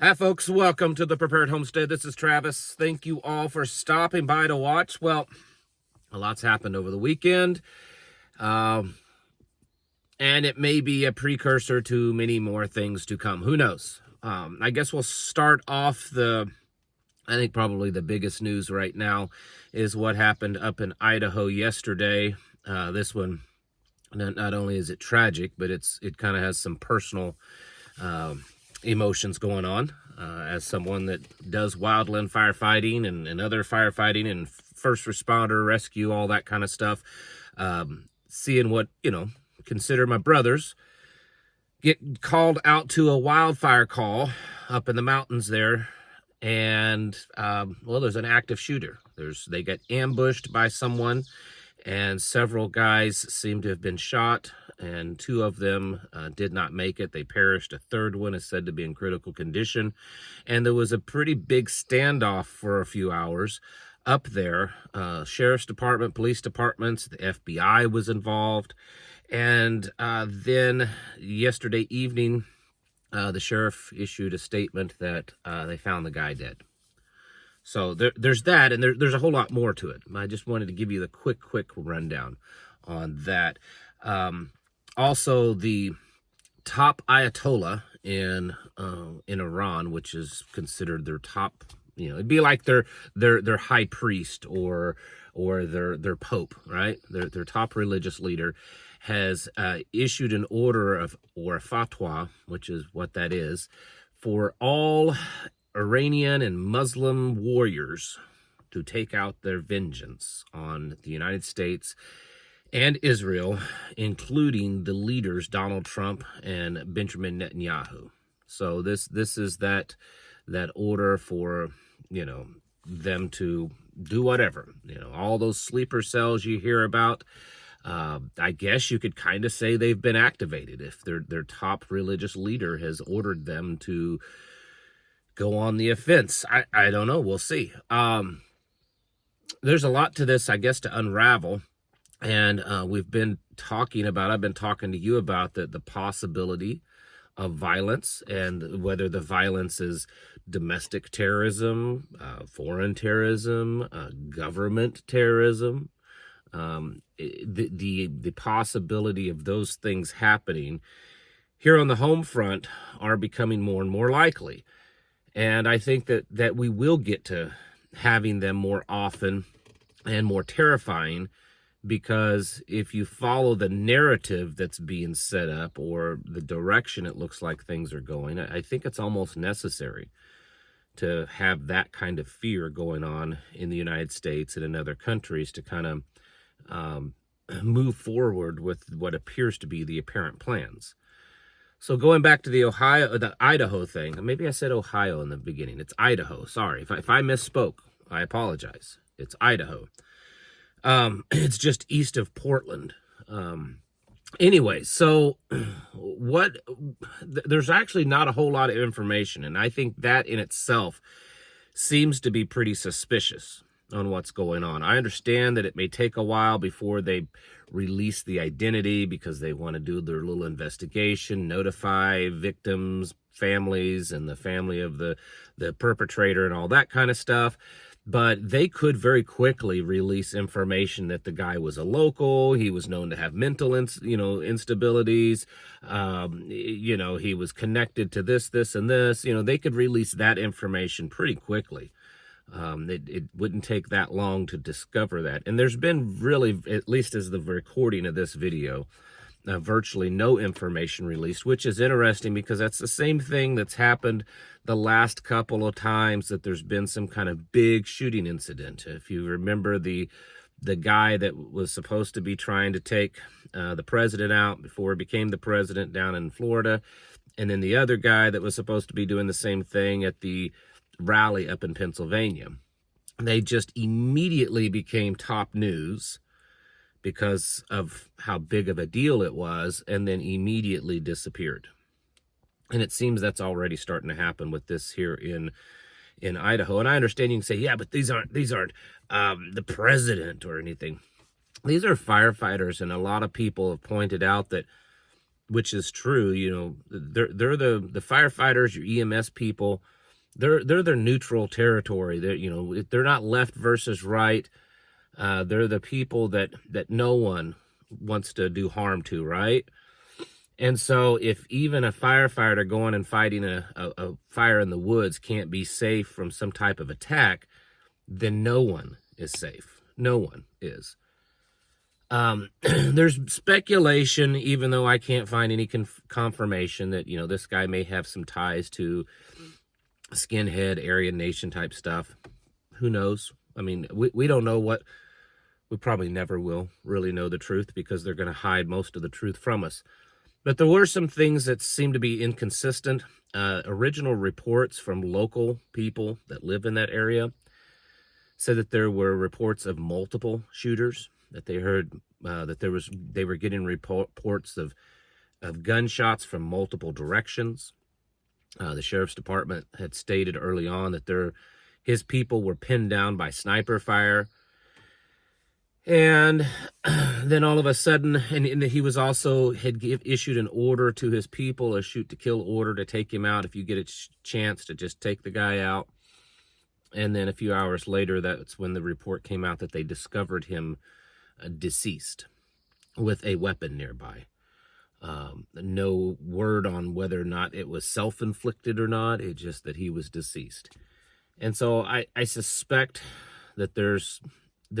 Hi, folks. Welcome to the Prepared Homestead. This is Travis. Thank you all for stopping by to watch. Well, a lot's happened over the weekend, and it may be a precursor to many more things to come. Who knows? I guess we'll start off I think probably the biggest news right now is what happened up in Idaho yesterday. This one, not only is it tragic, but it kind of has some personal emotions going on. As someone that does wildland firefighting and other firefighting and first responder rescue, all that kind of stuff, seeing what, consider my brothers get called out to a wildfire call up in the mountains there. And, there's an active shooter. They got ambushed by someone, and several guys seem to have been shot, and two of them did not make it. They perished. A third one is said to be in critical condition. And there was a pretty big standoff for a few hours up there. Sheriff's Department, police departments, the FBI was involved. And then yesterday evening, the sheriff issued a statement that they found the guy dead. So there's that, and there's a whole lot more to it. I just wanted to give you the quick rundown on that. Also, the top Ayatollah in Iran, which is considered their top, it'd be like their high priest or their pope, right? Their top religious leader has issued an order or a fatwa, which is what that is, for all Iranian and Muslim warriors to take out their vengeance on the United States and Israel, including the leaders Donald Trump and Benjamin Netanyahu. So this is that order for them to do whatever. All those sleeper cells you hear about. I guess you could kind of say they've been activated if their top religious leader has ordered them to go on the offense. I don't know. We'll see. There's a lot to this, I guess, to unravel. And I've been talking to you about the possibility of violence and whether the violence is domestic terrorism, foreign terrorism, government terrorism. The possibility of those things happening here on the home front are becoming more and more likely. And I think that we will get to having them more often and more terrifying, because if you follow the narrative that's being set up or the direction it looks like things are going, I think it's almost necessary to have that kind of fear going on in the United States and in other countries to kind of move forward with what appears to be the apparent plans. So going back to the Idaho thing, maybe I said Ohio in the beginning. It's Idaho. Sorry. If I misspoke, I apologize. It's Idaho. It's just east of Portland. Anyway, so there's actually not a whole lot of information, and I think that in itself seems to be pretty suspicious on what's going on. I understand that it may take a while before they release the identity because they want to do their little investigation, notify victims, families, and the family of the perpetrator and all that kind of stuff. But they could very quickly release information that the guy was a local. He was known to have mental, instabilities. He was connected to this, and this. They could release that information pretty quickly. It wouldn't take that long to discover that. And there's been really, at least as the recording of this video, virtually no information released, which is interesting because that's the same thing that's happened the last couple of times that there's been some kind of big shooting incident. If you remember the guy that was supposed to be trying to take the president out before he became the president down in Florida, and then the other guy that was supposed to be doing the same thing at the rally up in Pennsylvania. They just immediately became top news because of how big of a deal it was, and then immediately disappeared. And it seems that's already starting to happen with this here in Idaho. And I understand you can say, yeah, but these aren't the president or anything. These are firefighters, and a lot of people have pointed out that, which is true, they're the firefighters, your EMS people, they're their neutral territory. They're not left versus right. They're the people that no one wants to do harm to, right? And so if even a firefighter going and fighting a fire in the woods can't be safe from some type of attack, then no one is safe. No one is. There's speculation, even though I can't find any confirmation that, this guy may have some ties to skinhead, Aryan Nation type stuff. Who knows? I mean, we don't know what, we probably never will really know the truth because they're going to hide most of the truth from us. But there were some things that seem to be inconsistent. Original reports from local people that live in that area said that there were reports of multiple shooters, that they heard that they were getting reports of gunshots from multiple directions. The sheriff's department had stated early on that his people were pinned down by sniper fire. And then all of a sudden, and he was also issued an order to his people, a shoot to kill order to take him out if you get a chance to just take the guy out. And then a few hours later, that's when the report came out that they discovered him deceased with a weapon nearby. No word on whether or not it was self-inflicted or not. It's just that he was deceased. And so I suspect that there's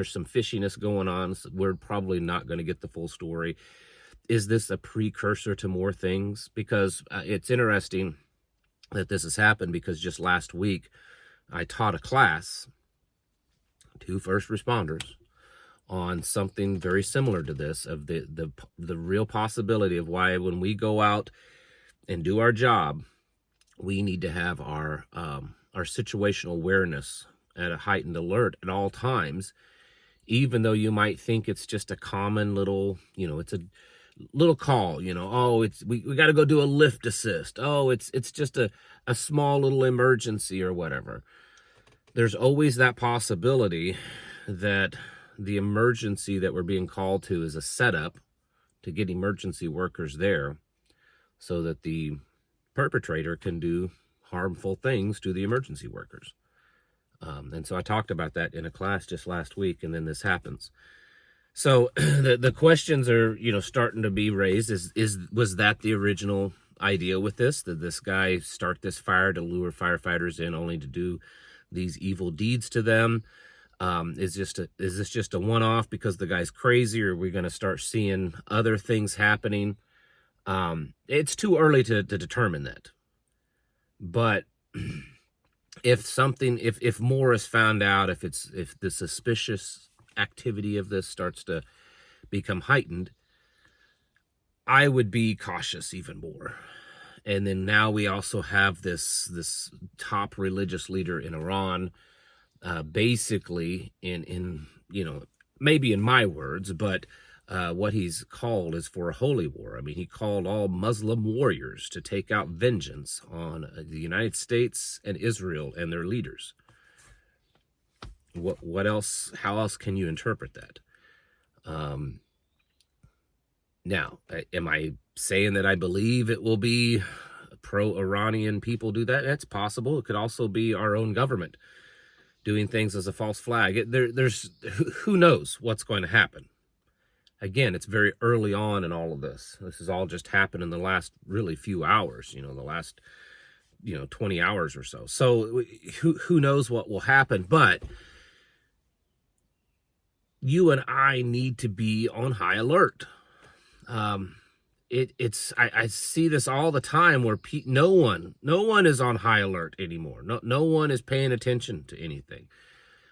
some fishiness going on. So we're probably not going to get the full story. Is this a precursor to more things? Because it's interesting that this has happened, because just last week I taught a class to first responders on something very similar to this, of the real possibility of why when we go out and do our job, we need to have our situational awareness at a heightened alert at all times, even though you might think it's just a common little, it's a little call, oh, we got to go do a lift assist. Oh, it's just a small little emergency or whatever. There's always that possibility that the emergency that we're being called to is a setup to get emergency workers there so that the perpetrator can do harmful things to the emergency workers. And so I talked about that in a class just last week, and then this happens. So the questions are, starting to be raised. Was that the original idea with this? Did this guy start this fire to lure firefighters in only to do these evil deeds to them? Is this just a one-off because the guy's crazy, or are we going to start seeing other things happening? It's too early to determine that. But if more is found out, if the suspicious activity of this starts to become heightened, I would be cautious even more. And then now we also have this top religious leader in Iran, basically in maybe in my words, but what he's called is for a holy war. I mean, he called all Muslim warriors to take out vengeance on the United States and Israel and their leaders. What else? How else can you interpret that? Now, am I saying that I believe it will be pro-Iranian people do that? It's possible. It could also be our own government doing things as a false flag. There's who knows what's going to happen. Again, it's very early on in all of this. This has all just happened in the last really few hours, the last 20 hours or so. So who knows what will happen, but you and I need to be on high alert. I see this all the time where no one is on high alert anymore. No one is paying attention to anything.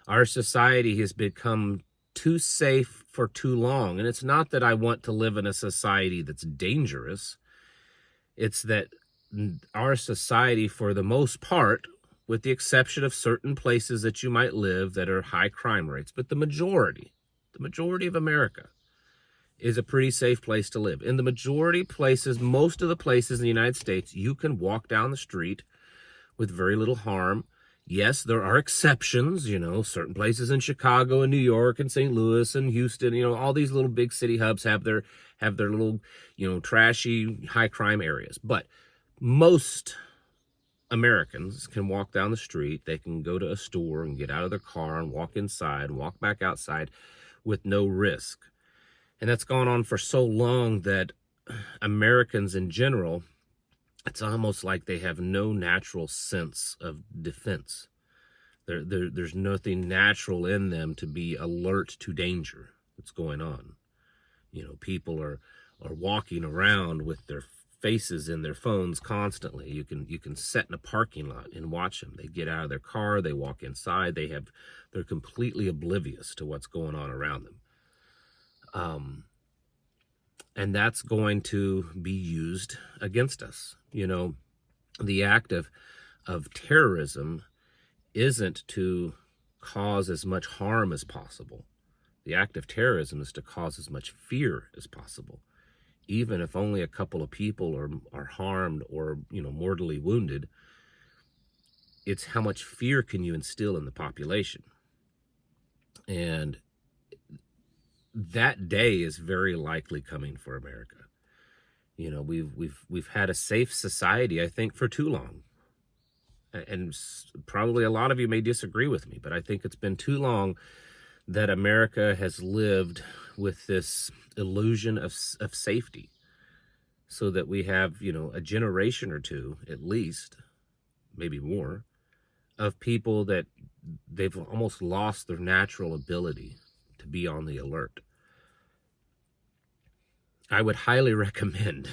Our society has become too safe for too long. And it's not that I want to live in a society that's dangerous. It's that our society, for the most part, with the exception of certain places that you might live that are high crime rates, but the majority of America is a pretty safe place to live. In the majority places, most of the places in the United States, you can walk down the street with very little harm. Yes, there are exceptions, certain places in Chicago and New York and St. Louis and Houston, all these little big city hubs have their little, trashy high crime areas. But most Americans can walk down the street, they can go to a store and get out of their car and walk inside, walk back outside with no risk. And that's gone on for so long that Americans in general, it's almost like they have no natural sense of defense. There's nothing natural in them to be alert to danger that's going on. You know, people are walking around with their faces in their phones constantly. You can sit in a parking lot and watch them. They get out of their car, they walk inside, they're completely oblivious to what's going on around them. And that's going to be used against us. You know, the act of terrorism isn't to cause as much harm as possible. The act of terrorism is to cause as much fear as possible. Even if only a couple of people are harmed or, you know, mortally wounded, it's how much fear can you instill in the population. And that day is very likely coming for America. You know, we've had a safe society, I think, for too long. And probably a lot of you may disagree with me, but I think it's been too long that America has lived with this illusion of safety, so that we have, you know, a generation or two, at least, maybe more, of people that they've almost lost their natural ability to be on the alert. I would highly recommend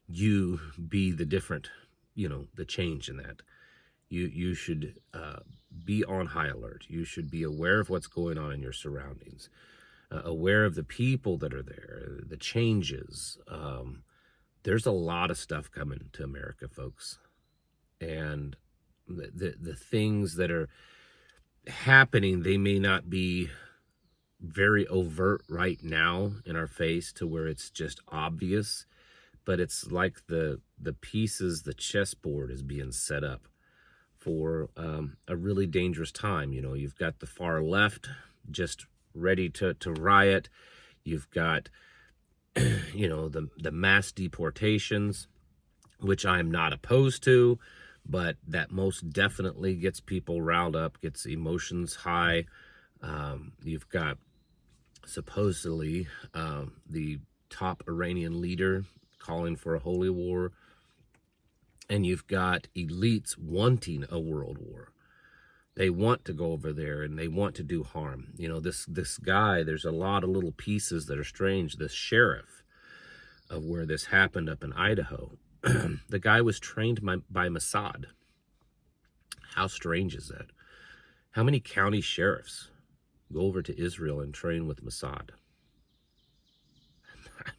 you be the different, you know, the change in that. You should be on high alert. You should be aware of what's going on in your surroundings, aware of the people that are there, the changes. There's a lot of stuff coming to America, folks. And the things that are happening, they may not be very overt right now in our face to where it's just obvious, but it's like the pieces, the chessboard is being set up for a really dangerous time. You know, you've got the far left just ready to riot. You've got, you know, the mass deportations, which I'm not opposed to, but that most definitely gets people riled up, gets emotions high. You've got supposedly the top Iranian leader calling for a holy war. And you've got elites wanting a world war. They want to go over there and they want to do harm. You know, this guy, there's a lot of little pieces that are strange. This sheriff of where this happened up in Idaho, the guy was trained by Mossad. How strange is that? How many county sheriffs go over to Israel and train with Mossad?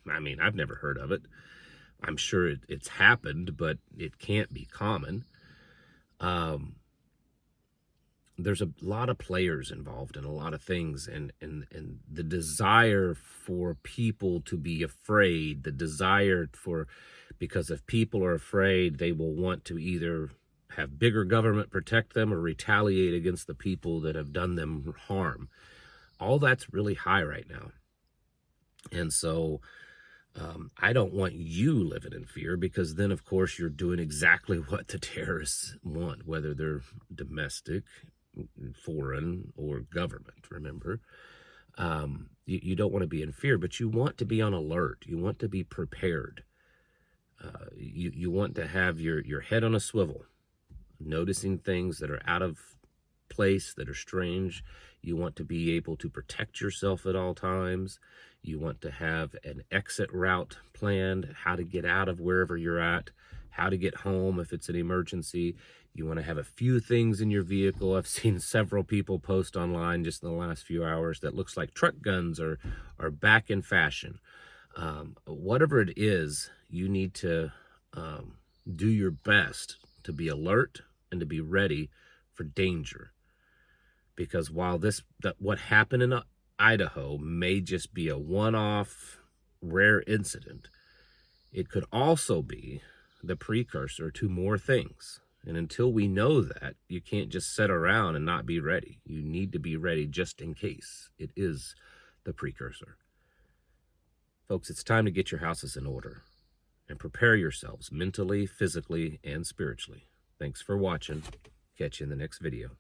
I mean, I've never heard of it. I'm sure it's happened, but it can't be common. There's a lot of players involved in a lot of things, and the desire for people to be afraid, the desire for, because if people are afraid, they will want to either have bigger government protect them or retaliate against the people that have done them harm. All that's really high right now. And so I don't want you living in fear, because then, of course, you're doing exactly what the terrorists want, whether they're domestic, foreign, or government, remember. You don't want to be in fear, but you want to be on alert. You want to be prepared. You want to have your head on a swivel, noticing things that are out of place, that are strange. You want to be able to protect yourself at all times. You want to have an exit route planned, how to get out of wherever you're at, how to get home if it's an emergency. You want to have a few things in your vehicle. I've seen several people post online just in the last few hours that looks like truck guns are back in fashion. Whatever it is, you need to do your best to be alert and to be ready for danger. Because while what happened in Idaho may just be a one-off rare incident, it could also be the precursor to more things. And until we know that, you can't just sit around and not be ready. You need to be ready just in case it is the precursor. Folks, it's time to get your houses in order and prepare yourselves mentally, physically, and spiritually. Thanks for watching. Catch you in the next video.